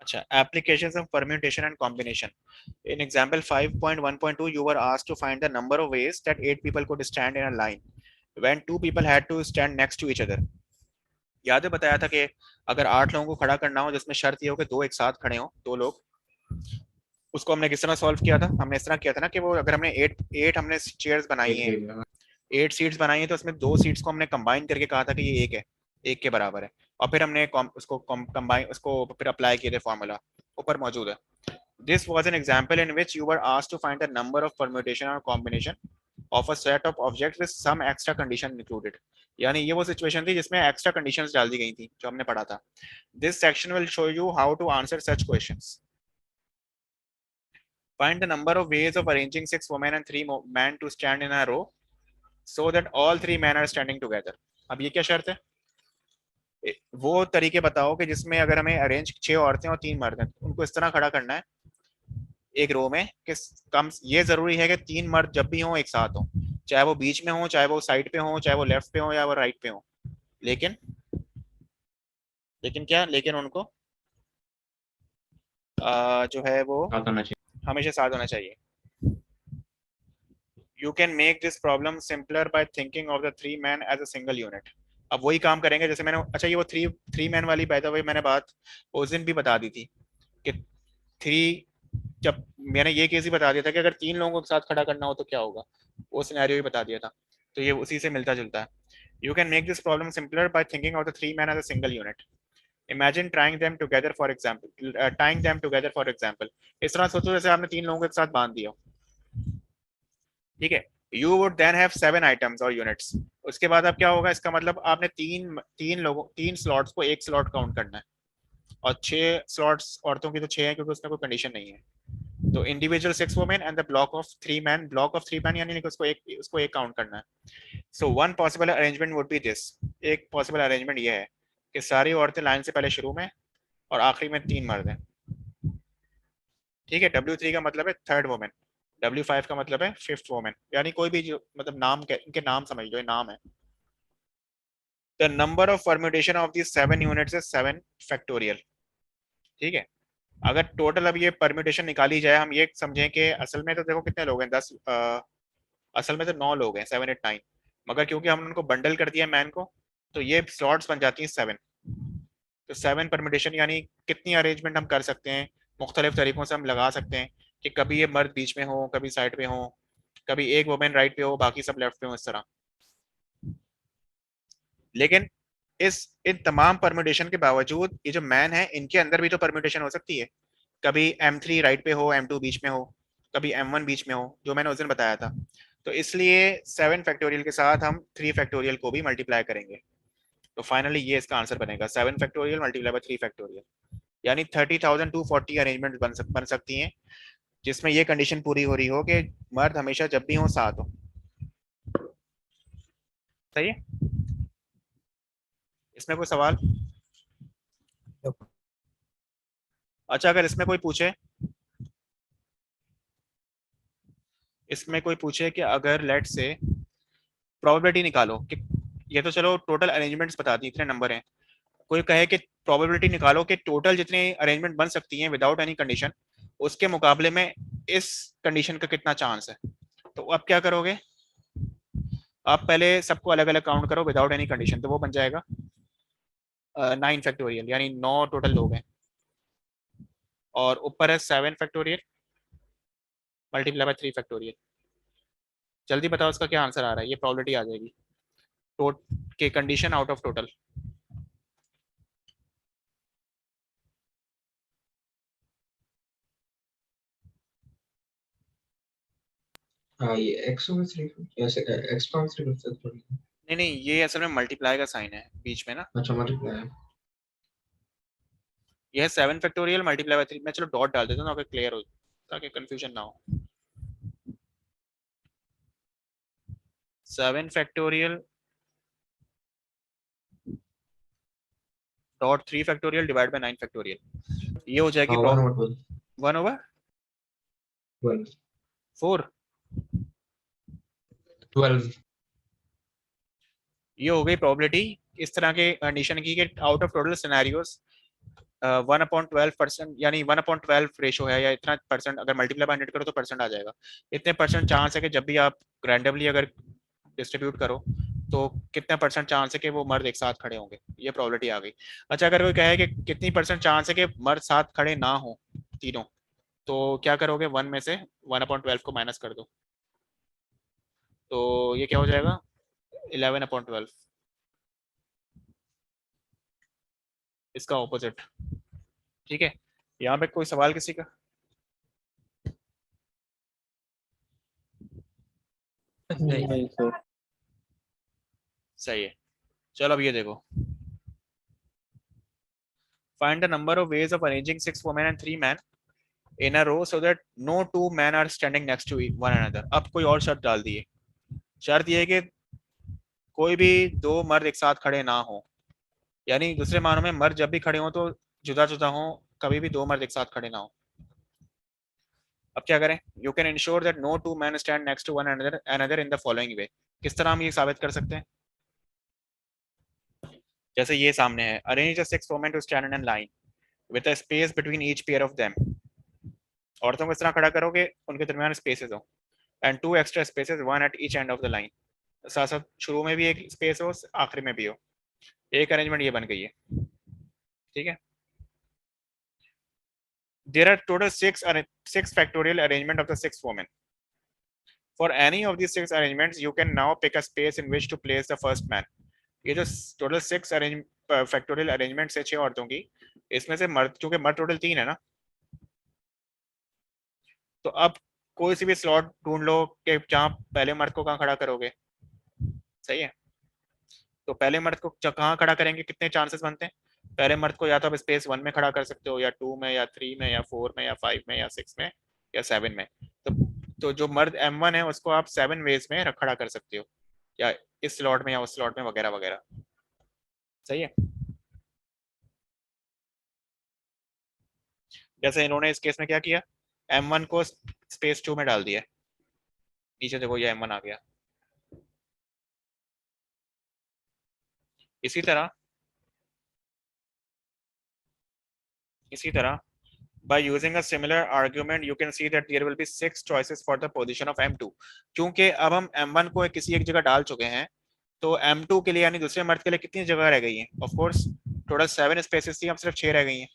अच्छा, applications of permutation and combination. In example 5.1.2, you were asked to find the number of ways that 8 people could stand in a line when 2 people had to stand next to each other. याद है बताया था कि अगर 8 लोगों को खड़ा करना हो जिसमें शर्त ये हो कि दो एक साथ खड़े हो, दो लोग, उसको हमने किस तरह सॉल्व किया था? हमने इस तरह किया था ना कि वो अगर हमने 8 हमने चेयर्स बनाई हैं, 8 सीट्स बनाई हैं, तो उसमें 2 सीट्स को हमने कंबाइन करके कहा था कि ये एक है, एक के बराबर है, और फिर हमने उसको कंबाइन, उसको फिर अप्लाई किए थे फॉर्मूला, ऊपर मौजूद है. This was an example in which you were asked to find the number of permutation or combination of a set of objects with some extra condition included. यानी ये वो सिचुएशन थी जिसमें एक्स्ट्रा कंडीशंस डाल दी गई थी जो हमने पढ़ा था. This section will show you how to answer such questions. Find the number of ways of arranging 6 women and 3 men to stand in a row so that all 3 men are standing together. अब ये क्या शर्त है? वो तरीके बताओ कि जिसमें अगर हमें अरेंज 6 औरतें और 3 मर्द हैं, उनको इस तरह खड़ा करना है एक रो में कि कम, ये जरूरी है कि 3 मर्द जब भी हो एक साथ हो, चाहे वो बीच में हो, चाहे वो साइड पे हो, चाहे वो लेफ्ट पे हो या वो राइट पे हो, लेकिन क्या, लेकिन उनको जो है वो हमेशा साथ होना चाहिए. You can make this problem simpler by thinking of the 3 man as a single unit. अब वही काम करेंगे जैसे मैंने, अच्छा ये वो थ्री मैन वाली बाय द वे मैंने बात उस दिन भी बता दी थी कि 3, जब मैंने ये केस ही बता दिया था कि अगर 3 लोगों के साथ खड़ा करना हो तो क्या होगा, वो सिनेरियो भी बता दिया था, तो ये उसी से मिलता जुलता है. You can make this problem simpler by thinking of the 3 man as a single unit. Imagine trying them together for example, tying them together for example. इस तरह सोचो जैसे आपने 3 लोगों के साथ बांध दिया, ठीक है. You would then have 7 items और यूनिट्स. उसके बाद अब क्या होगा, इसका मतलब आपने तीन स्लॉट्स को एक स्लॉट काउंट करना है, और 6 स्लॉट्स औरतों की तो 6 है क्योंकि उसमें कोई कंडीशन नहीं है. तो individual 6 women and the block of 3 man, यानी कि उसको एक काउंट करना है. So one possible arrangement would be this. एक पॉसिबल अरेंजमेंट ये है कि सारी औरतें लाइन से पहले शुरू में और आखिरी में 3 मर्द हैं, ठीक है. W3 का मतलब है थर्ड वुमेन, W5 का मतलब है फिफ्थ वुमेन, यानी कोई भी जो मतलब नाम, इनके नाम समझ लो, ये नाम है. The number of permutation of the 7 units is 7 factorial, ठीक है. अगर टोटल अब ये परम्यूटेशन निकाली जाए, हम ये समझें कि असल में तो देखो कितने लोग हैं, 10, असल में तो 9 लोग हैं, 7 8 9, मगर क्योंकि हमने उनको बंडल कर दिया मैन को, तो ये स्लॉट्स बन जाती हैं 7. तो 7 परम्यूटेशन यानी कितनी अरेंजमेंट हम कर सकते हैं, मुख्तलिफ तरीकों से हम लगा सकते हैं कि कभी ये मर्द बीच में हो, कभी साइड पे हो, कभी एक वुमेन राइट पे हो, बाकी सब लेफ्ट पे हो, इस तरह. लेकिन इन तमाम परम्यूटेशन के बावजूद ये जो मैन है इनके अंदर भी तो परम्यूटेशन हो सकती है. कभी M3 राइट पे हो, M2 बीच में हो, कभी M1 बीच में हो, जो मैंने उस दिन बताया था. तो इसलिए 7 फैक्टोरियल के साथ हम 3 फैक्टोरियल को भी मल्टीप्लाई करेंगे. तो फाइनली ये इसका आंसर बनेगा 7 फैक्टोरियल मल्टीप्लाई बाय 3 फैक्टोरियल, यानी 30,240 अरेंजमेंट बन सकती हैं जिसमें ये कंडीशन पूरी हो रही हो कि मर्द हमेशा जब भी हो साथ हो. सही है. इसमें कोई सवाल? अच्छा, अगर इसमें कोई पूछे कि अगर लेट से प्रोबेबिलिटी निकालो कि, ये तो चलो टोटल अरेंजमेंट्स बता दी इतने नंबर हैं, कोई कहे कि प्रोबेबिलिटी निकालो कि टोटल जितने अरेंजमेंट बन सकती हैं विदाउट एनी कंडीशन, उसके मुकाबले में इस कंडीशन का कितना चांस है, तो अब क्या करोगे? आप पहले सबको अलग अलग काउंट करो विदाउट एनी कंडीशन, तो वो बन जाएगा 9 फैक्टोरियल, यानी 9 टोटल लोग हैं, और ऊपर है 7 फैक्टोरियल मल्टीप्लाई बाय 3 फैक्टोरियल. जल्दी बताओ इसका क्या आंसर आ रहा है, ये प्रोबेबिलिटी आ जाएगी टोट के कंडीशन आउट ऑफ टोटल. हाँ ये एक्स ओवर 3 ऐसे एक्स पावर 3 करते हैं थोड़ी. नहीं नहीं, ये असल में मल्टीप्लाई का साइन है बीच में ना. अच्छा मल्टीप्लाई. ये है 7 फैक्टोरियल मल्टीप्लाई बाय 3. मैं चलो डॉट डाल देता हूँ ताकि क्लियर हो, ताकि कंफ्यूजन ना हो. 7 factorial dot 3 factorial divide by 9 factorial, ये हो जाएगी हाँ 1/12. 1/4. 12. ये हो गई प्रोबेबिलिटी इस तरह के कंडीशन की कि आउट ऑफ टोटल सिनेरियोस 1/12%, यानी 1/12 रेशो है, या इतना परसेंट अगर मल्टीप्लाई बाय 100 करो तो परसेंट आ जाएगा। इतने परसेंट चांस है कि जब भी आप रैंडमली अगर डिस्ट्रीब्यूट करो तो कितने परसेंट चांस है कि वो मर्द एक साथ खड़े होंगे, ये प्रोबेबिलिटी आ गई। अच्छा, अगर कोई कहे कि कितनी परसेंट चांस है कि मर्द साथ खड़े ना हो तीनों, तो क्या करोगे, 1 में से 1/12 को माइनस कर दो, तो ये क्या हो जाएगा, 11/12, इसका ऑपोजिट। ठीक है, यहाँ पे कोई सवाल किसी का? नहीं। नहीं सर। सही है। चलो अब ये देखो, find the number of ways of arranging 6 women and 3 men in a row so that no 2 men are standing next to one another। अब कोई और शर्त डाल दी है, शर्त ये है कि कोई भी दो मर्द एक साथ खड़े ना हो, यानी दूसरे मानों में मर्द जब भी खड़े हो तो जुदा जुदा हो, कभी भी दो मर्द एक साथ खड़े ना हो। अब क्या करें, you can ensure that no two man stand next to one another in the following way. किस तरह हम ये साबित कर सकते हैं, जैसे ये सामने है, arrange the 6 women to stand in line with a space between each pair of them. औरतों को इस तरह खड़ा करोगे उनके दरमियान स्पेसेस हो, and 2 extra spaces, one at each end of the line. साथ साथ शुरू में भी एक स्पेस हो, आखिरी में भी हो। एक अरेंजमेंट ये बन गई है। ठीक है, there are total 6 factorial arrangement of the 6 women. For any of these 6 arrangements you can now pick a space in which to place the first man। ये जो टोटल 6 फैक्टोरियल अरेंजमेंट है 6 औरतों की, इसमें से मर्द, क्योंकि मर्द टोटल 3 है ना, तो अब कोई सी भी स्लॉट ढूंढ लो कि जहां पहले मर्द को कहां खड़ा करोगे। सही है, तो पहले मर्द को कहां खड़ा करेंगे, कितने चांसेस बनते हैं, पहले मर्द को या तो अब स्पेस 1 में खड़ा कर सकते हो, या 2 में, या 3 में, या 4 में, या 5 में, या 6 में, या 7 में। तो जो मर्द M1 है उसको आप 7 वेज में खड़ा कर सकते हो, या इस स्लॉट में या उस स्लॉट में, वगैरह वगैरह। सही है, जैसे इन्होंने इस केस में क्या किया, M1 को स्पेस 2 में डाल दिया, नीचे देखो ये M1 आ गया। इसी तरह इसी तरह by using a similar argument you can see that there will be 6 choices for the position of M2। क्योंकि अब हम M1 को किसी एक जगह डाल चुके हैं, तो M2 के लिए यानी दूसरे मर्द के लिए कितनी जगह रह गई है, ऑफ कोर्स टोटल 7 स्पेसेस थी, अब सिर्फ 6 रह गई हैं।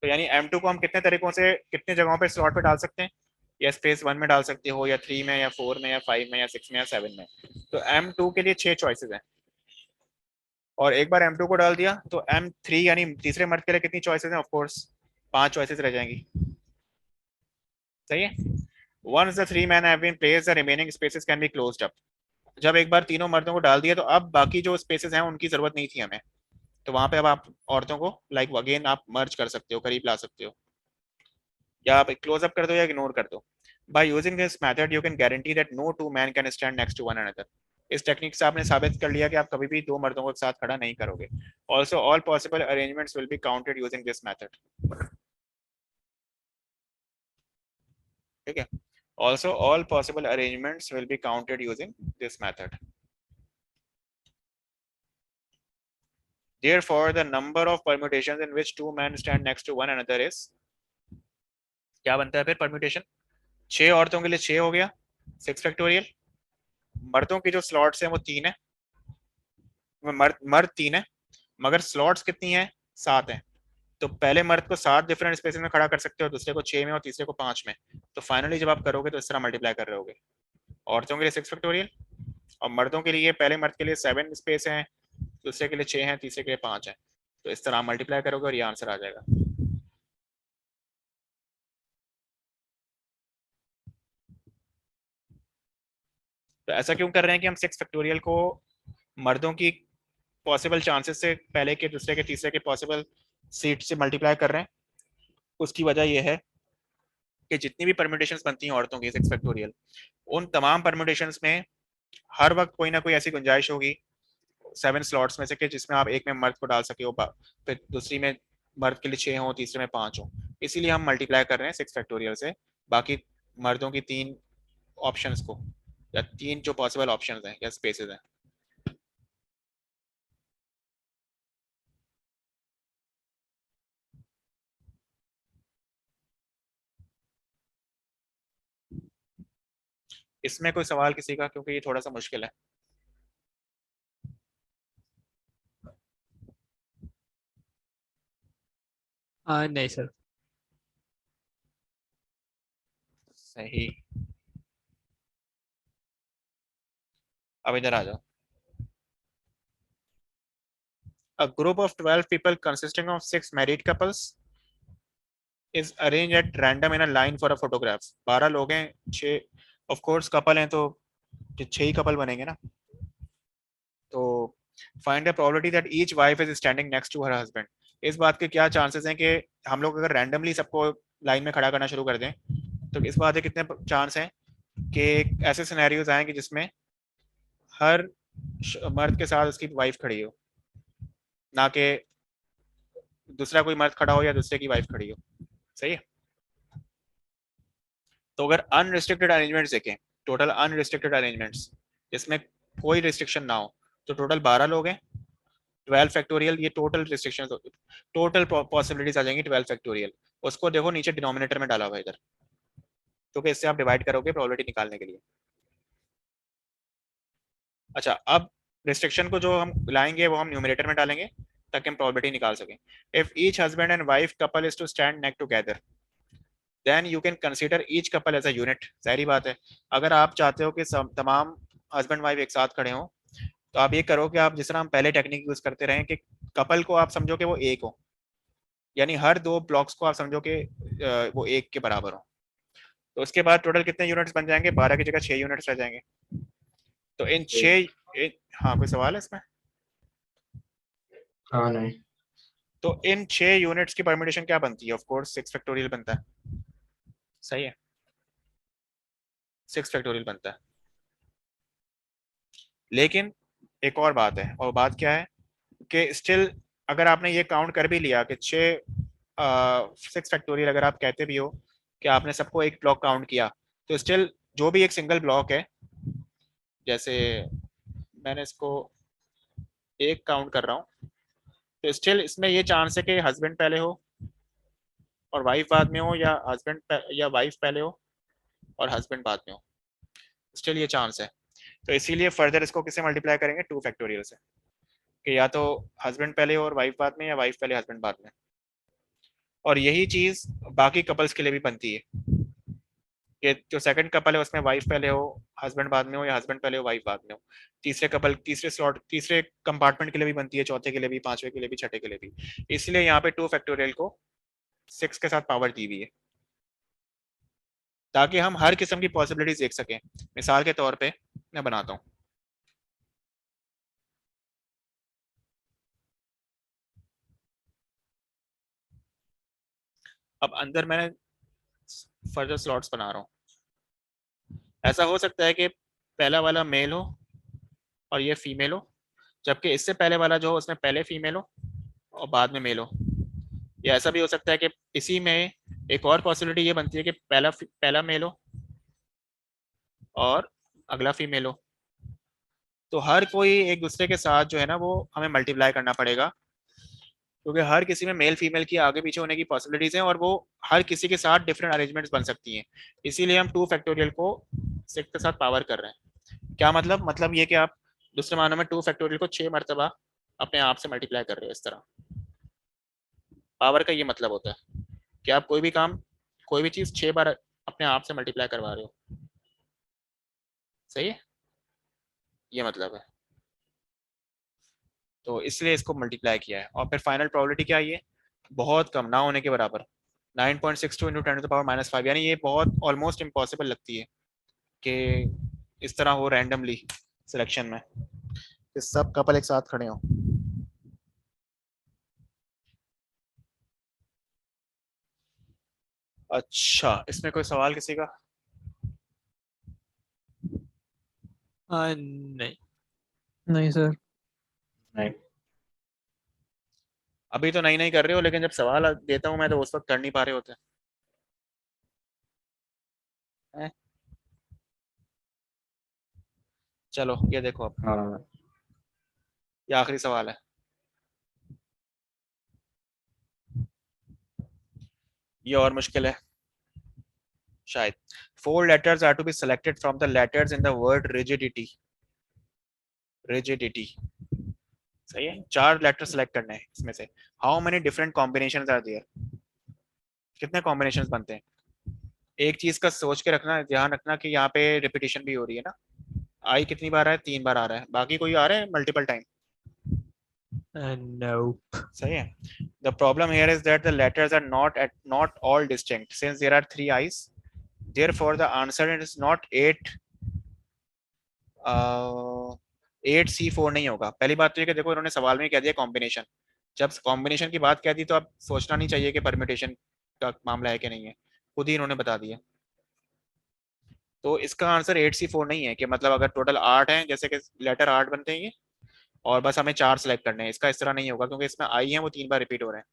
तो यानी M2 को हम कितने तरीकों से कितने जगहों पे स्लॉट पे डाल सकते हैं, या स्पेस 1 में डाल सकते हो, या 3 में, या 4 में, या 5 में, या 6 में, या 7 में। तो M2 के लिए 6 चॉइसेस हैं, और एक बार M2 को डाल दिया तो M3 यानी तीसरे मर्द के लिए कितनी चॉइसेस हैं, ऑफ कोर्स 5 चॉइसेस रह जाएंगी। सही है, once the 3 men have been placed the remaining spaces can be closed up। जब एक बार तीनों मर्दों को डाल दिया तो अब बाकी जो स्पेसेस हैं उनकी जरूरत नहीं थी हमें, तो वहां पे अब आप औरतों को लाइक अगेन आप मर्ज कर सकते हो, करीब ला सकते हो, या आप क्लोज अप कर दो या इग्नोर कर दो। By using this method you can guarantee that no two men can stand next to one another। इस टेक्निक से आपने साबित कर लिया कि आप कभी भी दो मर्दों को एक साथ खड़ा नहीं करोगे। Also all possible arrangements will be counted using this method। ठीक है, also all possible arrangements will be counted using this method। Therefore the number of permutations in which two men stand next to one another is, क्या बनता है फिर permutation, 6 औरतों के लिए 6 हो गया 6 फैक्टोरियल, मर्दों की जो स्लॉट्स हैं वो 3 है, मर्द मर्द 3 है, मगर स्लॉट्स कितनी है, 7 है। तो पहले मर्द को 7 डिफरेंट स्पेसेस में खड़ा कर सकते हो, दूसरे को 6 में और तीसरे को 5 में। तो फाइनली जब आप करोगे तो इस तरह मल्टीप्लाई कर रहे होगे, औरतों के लिए 6 फैक्टोरियल, और मर्दों के लिए पहले मर्द के लिए 7 स्पेस है, दूसरे के लिए 6 है, तीसरे के लिए 5 है। तो इस तरह मल्टीप्लाई करोगे और ये आंसर आ जाएगा। तो ऐसा क्यों कर रहे हैं कि हम 6 फैक्टोरियल को मर्दों की पॉसिबल चांसेस से पहले के, दूसरे के, तीसरे के पॉसिबल सीट से मल्टीप्लाई कर रहे हैं, उसकी वजह यह है कि जितनी भी परम्यूटेशंस बनती हैं औरतों की 6 फैक्टोरियल, उन तमाम परम्यूटेशंस में हर वक्त कोई ना कोई ऐसी गुंजाइश होगी 7 स्लॉट्स में से कि जिसमें आप एक में मर्द को डाल सके हो, फिर दूसरी में मर्द के लिए 6 हो, तीसरे में 5 हो। इसीलिए हम मल्टीप्लाई कर रहे हैं 6 फैक्टोरियल से बाकी मर्दों की 3 ऑप्शंस को, या 3 जो पॉसिबल ऑप्शंस हैं या स्पेसेस हैं। इसमें कोई सवाल किसी का, क्योंकि ये थोड़ा सा मुश्किल है। नहीं सर। सही। अब इधर आ जाओ। A group of 12 people consisting of 6 married couples is arranged at random in a line for a photograph. 12 लोग हैं, 6 ऑफ कोर्स कपल हैं, तो 6 ही कपल बनेंगे ना। तो find the probability that each wife is standing next to her husband. इस बात के क्या चांसेस हैं कि हम लोग अगर रैंडमली सबको लाइन में खड़ा करना शुरू कर दें, तो इस बात के कितने चांस हैं कि ऐसे सिनेरियोज आए कि जिसमें हर मर्द के साथ उसकी वाइफ खड़ी हो, ना कि दूसरा कोई मर्द खड़ा हो या दूसरे की वाइफ खड़ी हो। सही है। तो अगर अनरिस्ट्रिक्टेड अरेंजमेंट्स देखें, टोटल अनरिस्ट्रिक्टेड अरेंजमेंट्स जिसमें कोई रिस्ट्रिक्शन ना हो, तो टोटल 12 लोग हैं। 12 फैक्टोरियल, ये टोटल रिस्ट्रिक्शन, टोटल पॉसिबिलिटीज आ जाएंगी 12 फैक्टोरियल। उसको देखो नीचे डिनोमिनेटर में डाला हुआ इधर, क्योंकि इससे आप डिवाइड करोगे प्रोबेबिलिटी निकालने के लिए। अच्छा, अब रिस्ट्रिक्शन को जो हम लाएंगे वो हम न्यूमरेटर में डालेंगे ताकि हम प्रोबेबिलिटी निकाल सकें। If each husband and wife couple is to stand neck together, then you can consider each couple as a unit. जाहिर बात है, अगर आप चाहते हो कि तमाम हस्बैंड वाइफ एक साथ खड़े हों, तो आप ये करो कि आप जिस तरह हम पहले टेक्निक यूज करते रहे कि कपल को आप समझो कि वो एक हो, यानी हर दो ब्लॉक्स को आप समझो कि वो एक के बराबर हो। तो उसके बाद टोटल कितने यूनिट्स बन जाएंगे? 12 की जगह 6 यूनिट्स रह जाएंगे। तो इन 6, हाँ कोई सवाल है इसमें? हाँ नहीं। तो इन 6 यूनिट्स की परम्यूटेशन क्या बनती है? ऑफ कोर्स 6 फैक्टोरियल बनता है। सही है, 6 फैक्टोरियल बनता है। लेकिन एक और बात है, और बात क्या है कि स्टिल अगर आपने ये काउंट कर भी लिया कि 6 फैक्टोरियल, अगर आप कहते भी हो कि आपने सबको एक ब्लॉक काउंट किया, तो स्टिल जो भी एक सिंगल ब्लॉक है, जैसे मैंने इसको एक काउंट कर रहा हूँ, तो स्टिल इसमें ये चांस है कि हस्बैंड पहले हो और वाइफ बाद में हो, या हस्बैंड या वाइफ पहले हो और हस्बैंड बाद में हो। स्टिल ये चांस है। तो इसीलिए फर्दर इसको किससे मल्टीप्लाई करेंगे? 2 फैक्टोरियल से, कि या तो हस्बैंड पहले हो और वाइफ बाद में, या वाइफ पहले हस्बैंड बाद में। और यही चीज बाकी कपल्स के लिए भी बनती है कि जो सेकंड कपल है उसमें वाइफ पहले हो हस्बैंड बाद में हो, या हस्बैंड पहले हो वाइफ बाद में हो। तीसरे कपल, तीसरे स्लॉट, तीसरे कंपार्टमेंट के लिए भी बनती है, चौथे के लिए भी, पांचवे के लिए भी, छठे के लिए भी। इसलिए यहाँ पे 2 फैक्टोरियल को 6 के साथ पावर दी हुई है, ताकि हम हर किस्म की पॉसिबिलिटीज देख सकें। मिसाल के तौर पे मैं बनाता हूँ। अब अंदर मैंने फर्दर स्लॉट्स बना रहा हूँ। ऐसा हो सकता है कि पहला वाला मेल हो और ये फीमेल हो, जबकि इससे पहले वाला जो हो उसमें पहले फीमेल हो और बाद में मेल हो। या ऐसा भी हो सकता है कि इसी में एक और पॉसिबिलिटी ये बनती है कि पहला पहला मेल हो और अगला फीमेल हो। तो हर कोई एक दूसरे के साथ जो है ना वो हमें मल्टीप्लाई करना पड़ेगा, क्योंकि हर किसी में मेल फीमेल की आगे पीछे होने की पॉसिबिलिटीज हैं, और वो हर किसी के साथ डिफरेंट अरेंजमेंट्स बन सकती हैं। इसीलिए हम 2 फैक्टोरियल को 6 के साथ पावर कर रहे हैं। क्या मतलब? मतलब ये कि आप दूसरे मानों में 2 फैक्टोरियल को 6 मरतबा अपने आप से मल्टीप्लाई कर रहे हो। इस तरह पावर का ये मतलब होता है कि आप कोई भी काम, कोई भी चीज 6 बार अपने आप से मल्टीप्लाई करवा रहे हो। सही है, ये मतलब है। तो इसलिए इसको मल्टीप्लाई किया है। और फिर फाइनल प्रोबेबिलिटी क्या है? ये बहुत कम, ना होने के बराबर, 9.62 इंटू 10⁻⁵, यानी ये बहुत ऑलमोस्ट इम्पॉसिबल लगती है कि इस तरह हो रैंडमली सिलेक्शन में कि सब कपल एक साथ खड़े हों। अच्छा, इसमें कोई सवाल किसी का? नहीं। नहीं सर। नहीं। अभी तो नहीं नहीं कर रहे हो, लेकिन जब सवाल देता हूं मैं तो उस वक्त कर नहीं पा रहे होते हैं। चलो ये देखो, अब हाँ। ये आखिरी सवाल है। ये और मुश्किल है। शायद 4 letters are to be selected from the letters in the word rigidity. rigidity सही है, 4 लेटर सेलेक्ट करने हैं इसमें से. How many different combinations are there, कितने कॉम्बिनेशंस बनते हैं. एक चीज का सोच के रखना, ध्यान रखना कि यहाँ पे रिपीटिशन भी हो रही है ना. आई कितनी बार आ रहा है, 3 बार आ रहा है, बाकी कोई आ रहा है मल्टीपल टाइम. No. सही है. The problem here is that the letters are not all distinct since there are 3 eyes. Therefore, the answer is not 8. 8C4 नहीं होगा. पहली बात तो ये कि देखो इन्होंने सवाल में कह दिया कॉम्बिनेशन. जब कॉम्बिनेशन की बात कह दी तो अब सोचना नहीं चाहिए कि परम्यूटेशन का मामला है कि नहीं है, खुद ही इन्होंने बता दिया. तो इसका आंसर 8C4 नहीं है कि मतलब अगर टोटल 8 हैं, जैसे कि लेटर 8 बनते हैं ये, और बस हमें 4 सेलेक्ट करने हैं, इसका इस तरह नहीं होगा क्योंकि इसमें आई है वो 3 बार रिपीट हो रहे हैं.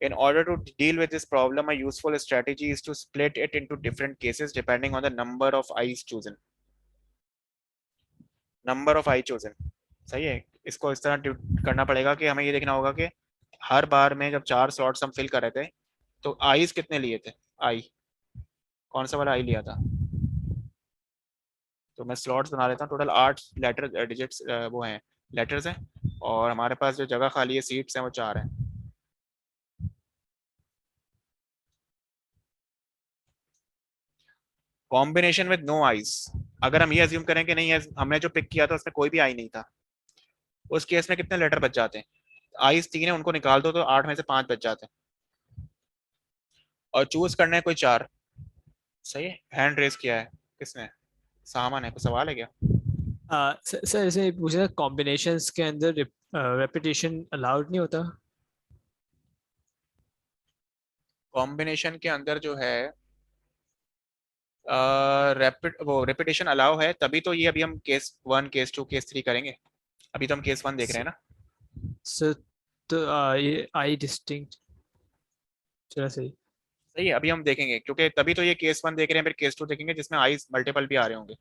In order to deal with this problem, a useful strategy is to split it into different cases depending on the number of eyes chosen. Number of eyes chosen. सही है. इसको इस तरह करना पड़ेगा कि हमें ये देखना होगा कि हर बार में जब 4 स्लॉट्स हम फिल कर रहे थे तो आईज कितने लिए थे. आई कौन सा वाला आई लिया था. तो मैं स्लॉट्स बना लेता हूँ. टोटल 8 लेटर डिजिट्स वो हैं, लेटर्स हैं, और हमारे पास जो जगह खाली है सीट्स हैं वो 4 हैं. कॉम्बिनेशन विद नो आईज, अगर हम ये अज्यूम करें कि नहीं है, हमने जो पिक किया था उसमें कोई भी आई नहीं था, उस केस में कितने लेटर बच जाते हैं. आईज 3 है, उनको निकाल दो तो 8 में से 5 बच जाते हैं. और चूज करना है कोई 4. सही है. हैंड रेस किया है किसने, सामान है, कोई सवाल है क्या. सर ऐसे पूछा कॉम्बिनेशंस के अंदर रेपिटेशन अलाउड नहीं होता. कॉम्बिनेशन के अंदर जो है वो रेपिटेशन अलाउ है, तभी तो ये अभी हम केस 1 केस 2 केस 3 करेंगे. अभी तो हम केस 1 देख रहे हैं ना. सर तो ये आई डिस्टिंक्ट. चलो सही. सही है, अभी हम देखेंगे क्योंकि तभी तो ये केस 1 देख रहे हैं, फिर केस 2 देखेंगे जिसमें आई मल्टीपल भी आ रहे होंगे.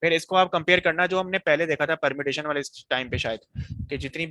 फिर इसको आप कंपेयर करना जो हमने पहले देखा था परम्यूटेशन वाले टाइम पे शायद, कि जितनी